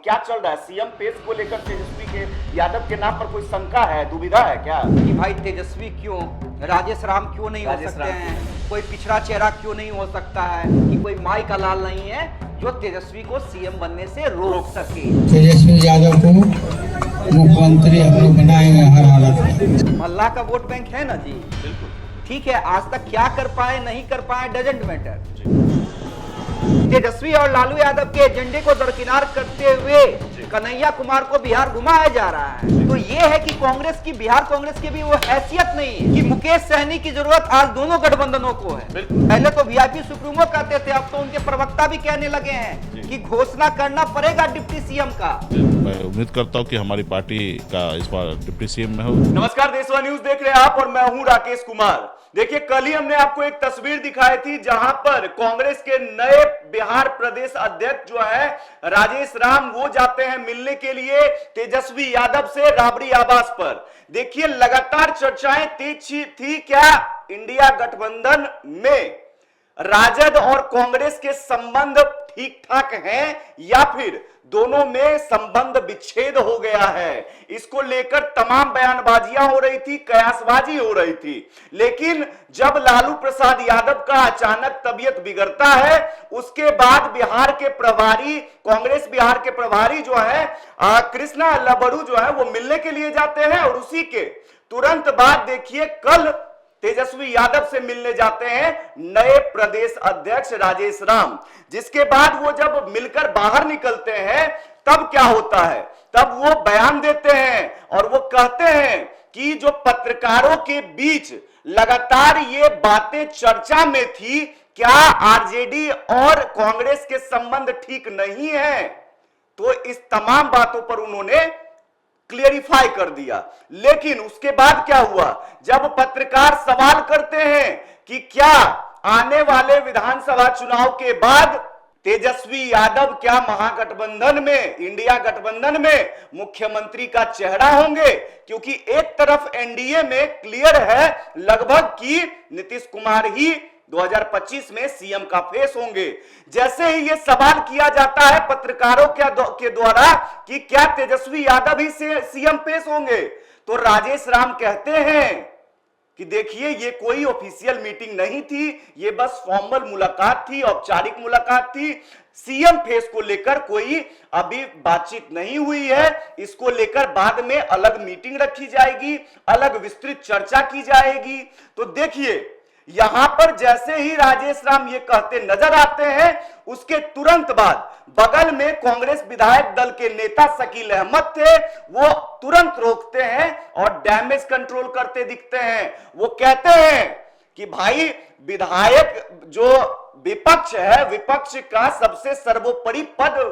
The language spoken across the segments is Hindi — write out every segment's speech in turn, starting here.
क्या चल रहा है? सीएम पेश को लेकर तेजस्वी के यादव के नाम पर कोई शंका है, दुविधा है क्या? कि भाई तेजस्वी क्यों, राजेश राम क्यों नहीं हो सकते हैं, कोई पिछड़ा चेहरा क्यों नहीं हो सकता है, कि कोई माई का लाल नहीं है जो तेजस्वी को सीएम बनने से रोक सके। तेजस्वी यादव को मुख्यमंत्री हम लोग बनाएंगे हर हालत में। मोहल्ला का वोट बैंक है ना जी, बिल्कुल ठीक है। आज तक क्या कर पाए नहीं कर पाए डजेंट मैटर। तेजस्वी और लालू यादव के एजेंडे को दरकिनार करते हुए कन्हैया कुमार को बिहार घुमाया जा रहा है। तो ये है कि कांग्रेस की, बिहार कांग्रेस की भी वो हैसियत नहीं है कि मुकेश सहनी की जरूरत आज दोनों गठबंधनों को है। पहले तो वीआईपी सुप्रीमो कहते थे, अब तो उनके प्रवक्ता भी कहने लगे हैं कि घोषणा करना पड़ेगा डिप्टी सीएम का। मैं उम्मीद करता हूं कि हमारी पार्टी का इस बार डिप्टी सीएम में हो। नमस्कार, देशवा न्यूज देख रहे हैं आप और मैं हूं राकेश कुमार। देखिए, कल ही हमने आपको एक तस्वीर दिखाई थी जहां पर कांग्रेस के नए बिहार प्रदेश अध्यक्ष जो है राजेश राम, वो जाते हैं मिलने के लिए तेजस्वी यादव से राबड़ी आवास पर। देखिए, लगातार चर्चाएं तेज थी क्या इंडिया गठबंधन में राजद और कांग्रेस के संबंध ठीक ठाक हैं या फिर दोनों में संबंध विच्छेद हो गया है। इसको लेकर तमाम बयानबाजियां हो रही थी, कयासबाजी हो रही थी। लेकिन जब लालू प्रसाद यादव का अचानक तबीयत बिगड़ता है, उसके बाद बिहार के प्रभारी, कांग्रेस बिहार के प्रभारी जो है कृष्णा लबड़ू जो है वो मिलने के लिए जाते हैं और उसी के तुरंत बाद देखिए कल तेजस्वी यादव से मिलने जाते हैं नए प्रदेश अध्यक्ष राजेश राम। जिसके बाद वो जब मिलकर बाहर निकलते हैं तब क्या होता है, तब वो बयान देते हैं और वो कहते हैं कि जो पत्रकारों के बीच लगातार ये बातें चर्चा में थी, क्या आरजेडी और कांग्रेस के संबंध ठीक नहीं है, तो इस तमाम बातों पर उन्होंने क्लियरिफाई कर दिया। लेकिन उसके बाद क्या हुआ, जब पत्रकार सवाल करते हैं कि क्या आने वाले विधानसभा चुनाव के बाद तेजस्वी यादव क्या महागठबंधन में, इंडिया गठबंधन में मुख्यमंत्री का चेहरा होंगे, क्योंकि एक तरफ एनडीए में क्लियर है लगभग कि नीतीश कुमार ही 2025 में सीएम का फेस होंगे। जैसे ही ये सवाल किया जाता है पत्रकारों के द्वारा कि क्या तेजस्वी यादव ही सीएम फेस होंगे, तो राजेश राम कहते हैं कि देखिए ये कोई ऑफिशियल मीटिंग नहीं थी, ये बस फॉर्मल मुलाकात थी, औपचारिक मुलाकात थी। सीएम फेस को लेकर कोई अभी बातचीत नहीं हुई है, इसको लेकर बाद में अलग मीटिंग रखी जाएगी, अलग विस्तृत चर्चा की जाएगी। तो देखिए, यहां पर जैसे ही राजेश राम ये कहते नजर आते हैं, उसके तुरंत बाद बगल में कांग्रेस विधायक दल के नेता शकील अहमद थे, वो तुरंत रोकते हैं और डैमेज कंट्रोल करते दिखते हैं। वो कहते हैं कि भाई विधायक जो विपक्ष है, विपक्ष का सबसे सर्वोपरि पद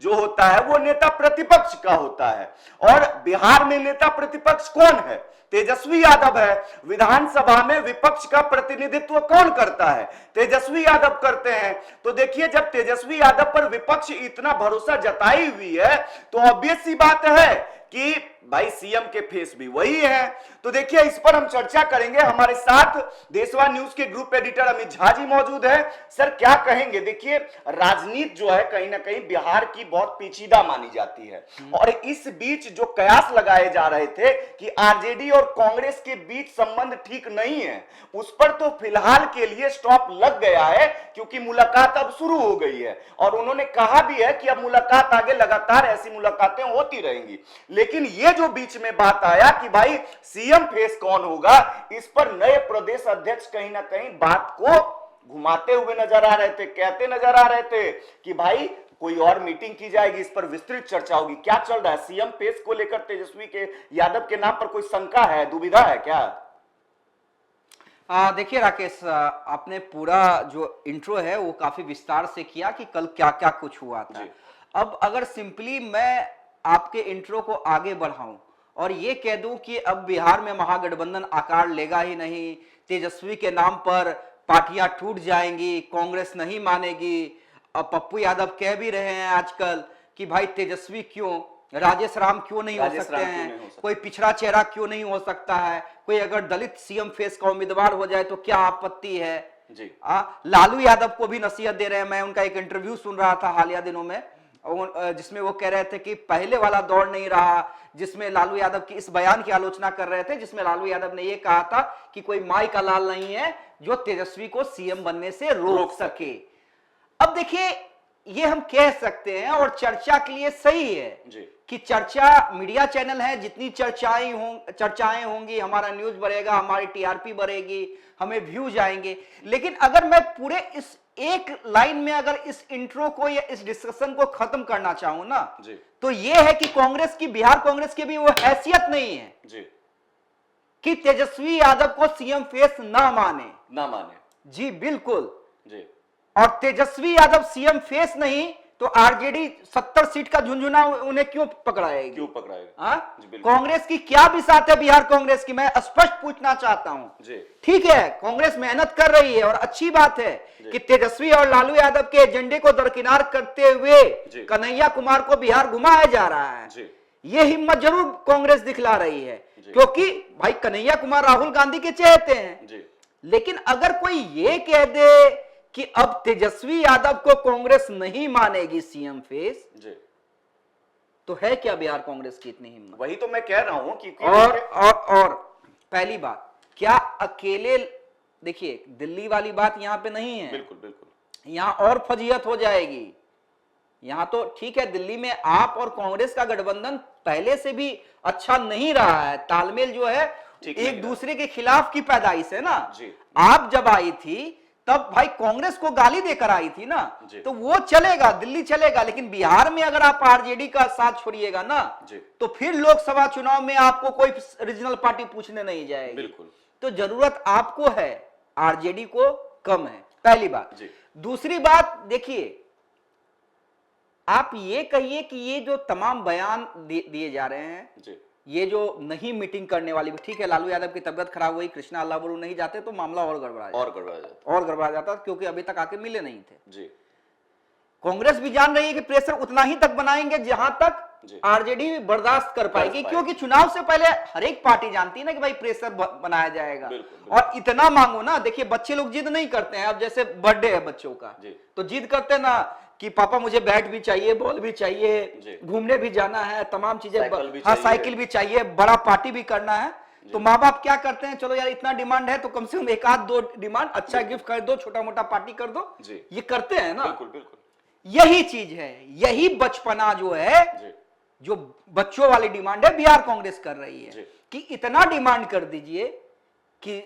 जो होता है वो नेता प्रतिपक्ष का होता है, और बिहार में नेता प्रतिपक्ष कौन है? तेजस्वी यादव है। विधानसभा में विपक्ष का प्रतिनिधित्व कौन करता है? तेजस्वी यादव करते हैं। तो देखिए, जब तेजस्वी यादव पर विपक्ष इतना भरोसा जताई हुई है तो ऑब्वियस सी बात है कि भाई सीएम के फेस भी वही है। तो देखिए, इस पर हम चर्चा करेंगे। हमारे साथ देशवा न्यूज के ग्रुप एडिटर अमित झा जी मौजूद है। सर, क्या कहेंगे? देखिए, राजनीति जो है कहीं ना कहीं बिहार की बहुत पेचीदा मानी जाती है, और इस बीच जो कयास लगाए जा रहे थे कि आरजेडी और कांग्रेस के बीच संबंध ठीक नहीं है, उस पर तो फिलहाल के लिए स्टॉप लग गया है, क्योंकि मुलाकात अब शुरू हो गई है और उन्होंने कहा भी है कि अब मुलाकात आगे लगातार ऐसी मुलाकातें होती रहेंगी। लेकिन ये जो बीच में बात आया कि भाई सीएम फेस कौन होगा, इस पर नए प्रदेश अध्यक्ष कहीं ना कहीं बात को घुमाते हुए नजर आ रहे थे, कहते नजर आ रहे थे कि भाई कोई और मीटिंग की जाएगी, इस पर विस्तृत चर्चा होगी। क्या चल रहा है? सीएम फेस को लेकर तेजस्वी के यादव के नाम पर कोई शंका है, दुविधा है क्या? देखिए राकेश, आपने पूरा जो इंट्रो है वो काफी विस्तार से किया कि कल क्या क्या कुछ हुआ था। अब अगर सिंपली मैं आपके इंट्रो को आगे बढ़ाऊं और ये कह दूं कि अब बिहार में महागठबंधन आकार लेगा ही नहीं, तेजस्वी के नाम पर पार्टियां टूट जाएंगी, कांग्रेस नहीं मानेगी। अब पप्पू यादव कह भी रहे हैं आजकल कि भाई तेजस्वी क्यों, राजेश राम क्यों नहीं हो सकते हैं, कोई पिछड़ा चेहरा क्यों नहीं हो सकता है, कोई अगर दलित सीएम फेस का उम्मीदवार हो जाए तो क्या आपत्ति है जी। लालू यादव को भी नसीहत दे रहे हैं। मैं उनका एक इंटरव्यू सुन रहा था हालिया दिनों में, जिसमें वो कह रहे थे कि पहले वाला दौर नहीं रहा, जिसमें लालू यादव की इस बयान की आलोचना कर रहे थे जिसमें लालू यादव ने ये कहा था कि कोई माई का लाल नहीं है जो तेजस्वी को सीएम बनने से रोक सके। अब देखिए ये हम कह सकते हैं और चर्चा के लिए सही है जी। कि चर्चा, मीडिया चैनल है, जितनी चर्चाएं होंगी हमारा न्यूज बढ़ेगा, हमारी टीआरपी बढ़ेगी, हमें व्यूज आएंगे। लेकिन अगर मैं पूरे इस एक लाइन में अगर इस इंट्रो को या इस डिस्कशन को खत्म करना चाहूं ना जी। तो यह है कि कांग्रेस की, बिहार कांग्रेस की भी वो हैसियत नहीं है जी। कि तेजस्वी यादव को सीएम फेस ना माने। जी बिल्कुल जी। और तेजस्वी यादव सीएम फेस नहीं तो आरजेडी 70 सीट का झुंझुना उन्हें क्यों पकड़ाएगी? कांग्रेस की क्या बिसात है बिहार कांग्रेस की, मैं स्पष्ट पूछना चाहता हूं। ठीक है, कांग्रेस मेहनत कर रही है और अच्छी बात है कि तेजस्वी और लालू यादव के एजेंडे को दरकिनार करते हुए कन्हैया कुमार को बिहार घुमाया जा रहा है। ये हिम्मत जरूर कांग्रेस दिखला रही है क्योंकि भाई कन्हैया कुमार राहुल गांधी के चहेते हैं। लेकिन अगर कोई ये कह दे कि अब तेजस्वी यादव को कांग्रेस नहीं मानेगी सीएम फेस, तो है क्या बिहार कांग्रेस की इतनी हिम्मत? वही तो मैं कह रहा हूं कि और पहली बात, क्या अकेले, देखिए दिल्ली वाली बात यहां पे नहीं है। बिल्कुल यहां और फजीहत हो जाएगी। यहां तो ठीक है, दिल्ली में आप और कांग्रेस का गठबंधन पहले से भी अच्छा नहीं रहा है, तालमेल जो है एक दूसरे के खिलाफ की पैदाइश है ना। आप जब आई थी तब भाई कांग्रेस को गाली देकर आई थी ना, तो वो चलेगा, दिल्ली चलेगा। लेकिन बिहार में अगर आप आरजेडी का साथ छोड़िएगा ना तो फिर लोकसभा चुनाव में आपको कोई रीजनल पार्टी पूछने नहीं जाएगी। बिल्कुल। तो जरूरत आपको है, आरजेडी को कम है, पहली बात। दूसरी बात देखिए, आप ये कहिए कि ये जो तमाम बयान दिए जा रहे हैं, ये जो नहीं मीटिंग करने वाली, ठीक है लालू यादव की तबियत खराब हुई, कृष्णा अल्लाहबरू नहीं जाते तो मामला और गड़बड़ा जाता क्योंकि अभी तक आके मिले नहीं थे। कांग्रेस भी जान रही है कि प्रेशर उतना ही तक बनाएंगे जहां तक आरजेडी बर्दाश्त कर पाएगी, क्योंकि चुनाव से पहले हर एक पार्टी जानती है ना कि भाई प्रेशर बनाया जाएगा। और इतना मांगो ना, देखिए बच्चे लोग जिद नहीं करते हैं। अब जैसे बर्थडे है बच्चों का तो जिद करते ना कि पापा मुझे बैट भी चाहिए, बॉल भी चाहिए, घूमने भी जाना है, तमाम चीजें, हाँ साइकिल भी चाहिए, बड़ा पार्टी भी करना है। तो माँ बाप क्या करते हैं, चलो यार इतना डिमांड है तो कम से कम एक आध दो डिमांड, अच्छा गिफ्ट कर दो, छोटा मोटा पार्टी कर दो, ये करते हैं ना। यही चीज है, यही बचपना जो है, जो बच्चों वाली डिमांड है बिहार कांग्रेस कर रही है कि इतना डिमांड कर दीजिए कि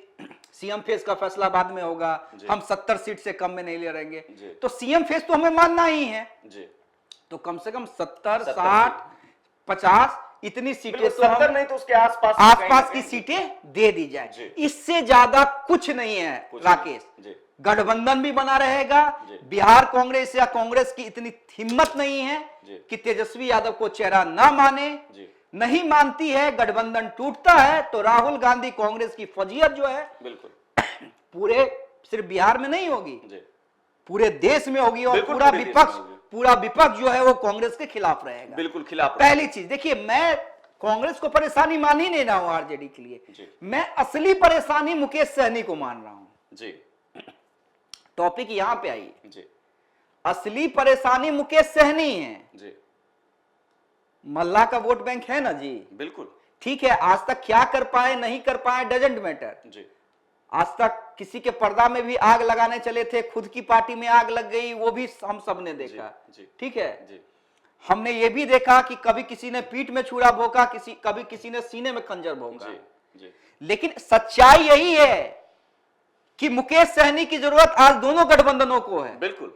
सीएम फेस का फैसला बाद में होगा, हम 70 सीट से कम में नहीं ले रहेंगे। तो सीएम फेस तो हमें मानना ही है, तो कम से कम 70, 60, 50 इतनी सीटें, 70 नहीं तो उसके आसपास की सीटें दे दी जाए। इससे ज्यादा कुछ नहीं है राकेश। गठबंधन भी बना रहेगा। बिहार कांग्रेस या कांग्रेस की इतनी हिम्मत नहीं है कि तेजस्वी यादव को चेहरा ना माने, नहीं मानती है, गठबंधन टूटता है तो राहुल गांधी कांग्रेस की फजीयत जो है बिल्कुल पूरे सिर्फ बिहार में नहीं होगी, पूरे देश में होगी। और पूरा विपक्ष जो है वो कांग्रेस के खिलाफ रहेगा, बिल्कुल खिलाफ। पहली चीज देखिए, मैं कांग्रेस को परेशानी मान ही नहीं रहा हूं आरजेडी के लिए, मैं असली परेशानी मुकेश सहनी को मान रहा हूं। टॉपिक यहां पे आई, असली परेशानी मुकेश सहनी है। मल्ला का वोट बैंक है ना जी, बिल्कुल ठीक है। आज तक क्या कर पाए नहीं कर पाए डजंट मैटर। आज तक किसी के पर्दा में भी आग लगाने चले थे, खुद की पार्टी में आग लग गई, वो भी हम सब ने देखा, ठीक है। हमने ये भी देखा कि कभी किसी ने पीठ में छुरा भोंका, कभी किसी ने सीने में खंजर भोंका। लेकिन सच्चाई यही है कि मुकेश सहनी की जरूरत आज दोनों गठबंधनों को है। बिल्कुल,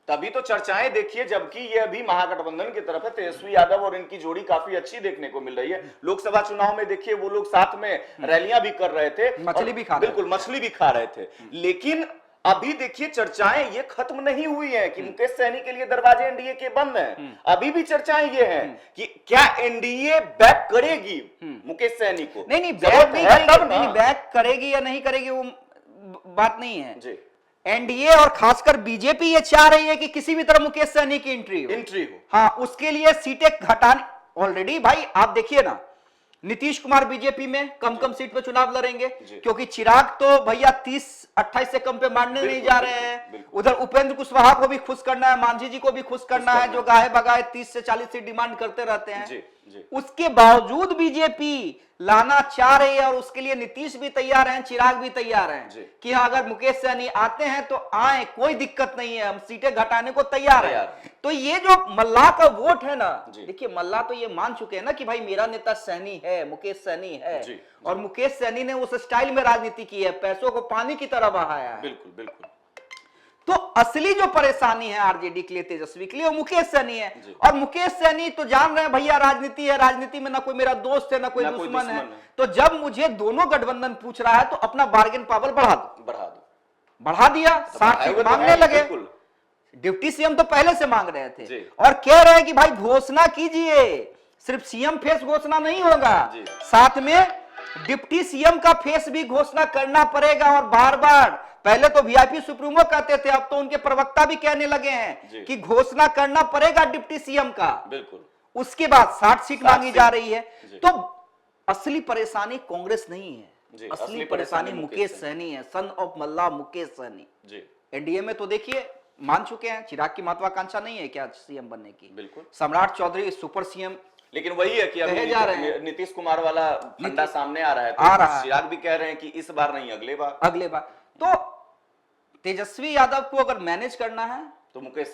तभी तो चर्चाएं देखिए, जबकि ये अभी महागठबंधन की तरफ है, तेजस्वी यादव और इनकी जोड़ी काफी अच्छी देखने को मिल रही है। लोकसभा चुनाव में देखिए वो लोग साथ में रैलियां भी कर रहे थे, मछली भी खा रहे थे, बिल्कुल मछली भी खा रहे थे। लेकिन अभी देखिए चर्चाएं ये खत्म नहीं हुई है कि मुकेश सहनी के लिए दरवाजे एनडीए के बंद हैं। अभी भी चर्चाएं ये हैं कि क्या एनडीए बैक करेगी मुकेश सहनी को। नहीं बैक करेगी या नहीं करेगी वो बात नहीं है। एनडीए और खासकर बीजेपी ये चाह रही है कि किसी भी तरह मुकेश सहनी की एंट्री हो। हाँ, उसके लिए सीटें घटाने, ऑलरेडी भाई आप देखिए ना, नीतीश कुमार बीजेपी में कम सीट पे चुनाव लड़ेंगे, जी। क्योंकि चिराग तो भैया 30-28 से कम पे मारने नहीं जा रहे हैं। उधर उपेंद्र कुशवाहा को भी खुश करना है, मांझी जी को भी खुश करना है, जो गाहे बगाए 30 से 40 सीट डिमांड करते रहते हैं। जी, जी। उसके बावजूद बीजेपी लाना चाह रही है, और उसके लिए नीतीश भी तैयार हैं, चिराग भी तैयार हैं कि हाँ, अगर मुकेश सहनी आते हैं तो आए, कोई दिक्कत नहीं है, हम सीटें घटाने को तैयार हैं। तो ये जो मल्लाह का वोट है ना, देखिए मल्लाह तो ये मान चुके हैं ना कि भाई मेरा नेता सहनी है, मुकेश सहनी है, और मुकेश सहनी ने उस स्टाइल में राजनीति की है, पैसों को पानी की तरह बहाया है। बिल्कुल बिल्कुल। तो असली जो परेशानी है आरजेडी के लिए, तेजस्वी के लिए, वो मुकेश सहनी है। और मुकेश सहनी तो जान रहे हैं भैया, राजनीति है, राजनीति में ना कोई मेरा दोस्त है ना कोई दुश्मन है। तो जब मुझे दोनों गठबंधन पूछ रहा है तो अपना बार्गेन पावर बढ़ा दिया, 60 सीट मांगने लगे। डिप्टी सीएम तो पहले से मांग रहे थे, और कह रहे हैं कि भाई घोषणा कीजिए, सिर्फ सीएम फेस घोषणा नहीं होगा, साथ में डिप्टी सीएम का फेस भी घोषणा करना पड़ेगा। और बार बार, पहले तो वीआईपी सुप्रीमो कहते थे, अब तो उनके प्रवक्ता भी कहने लगे हैं कि घोषणा करना पड़ेगा डिप्टी सीएम का। बिल्कुल। उसके बाद 60 सीट मांगी जा रही है। तो असली परेशानी कांग्रेस नहीं है, असली परेशानी मुकेश सहनी है, son of Mallah Mukesh Sahni. NDA में तो देखिए मान चुके हैं, चिराग की महत्वाकांक्षा नहीं है क्या सीएम बनने की? बिल्कुल। सम्राट चौधरी सुपर सीएम, लेकिन वही है कि अभी नीतीश कुमार वाला फंडा सामने आ रहा है, तो चिराग भी कह रहे हैं कि इस बार नहीं, अगले बार। तो तेजस्वी यादव को अगर मैनेज करना है तो मुकेश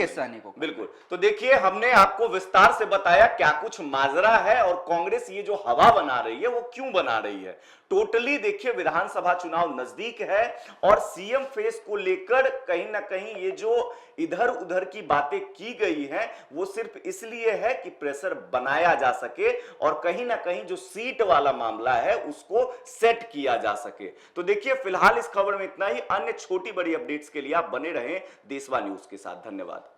सहनी को। बिल्कुल। तो देखिए, हमने आपको विस्तार से बताया क्या कुछ माजरा है, और कांग्रेस ये जो हवा बना रही है वो क्यों बना रही है। टोटली देखिए, विधानसभा चुनाव नजदीक है, और सीएम फेस को लेकर कहीं ना कहीं ये जो इधर उधर की बातें की गई हैं, वो सिर्फ इसलिए है कि प्रेशर बनाया जा सके, और कहीं ना कहीं जो सीट वाला मामला है उसको सेट किया जा सके। तो देखिए, फिलहाल इस खबर में इतना ही। अन्य छोटी बड़ी अपडेट्स के लिए आप बने रहें देशवा न्यूज के साथ। धन्यवाद।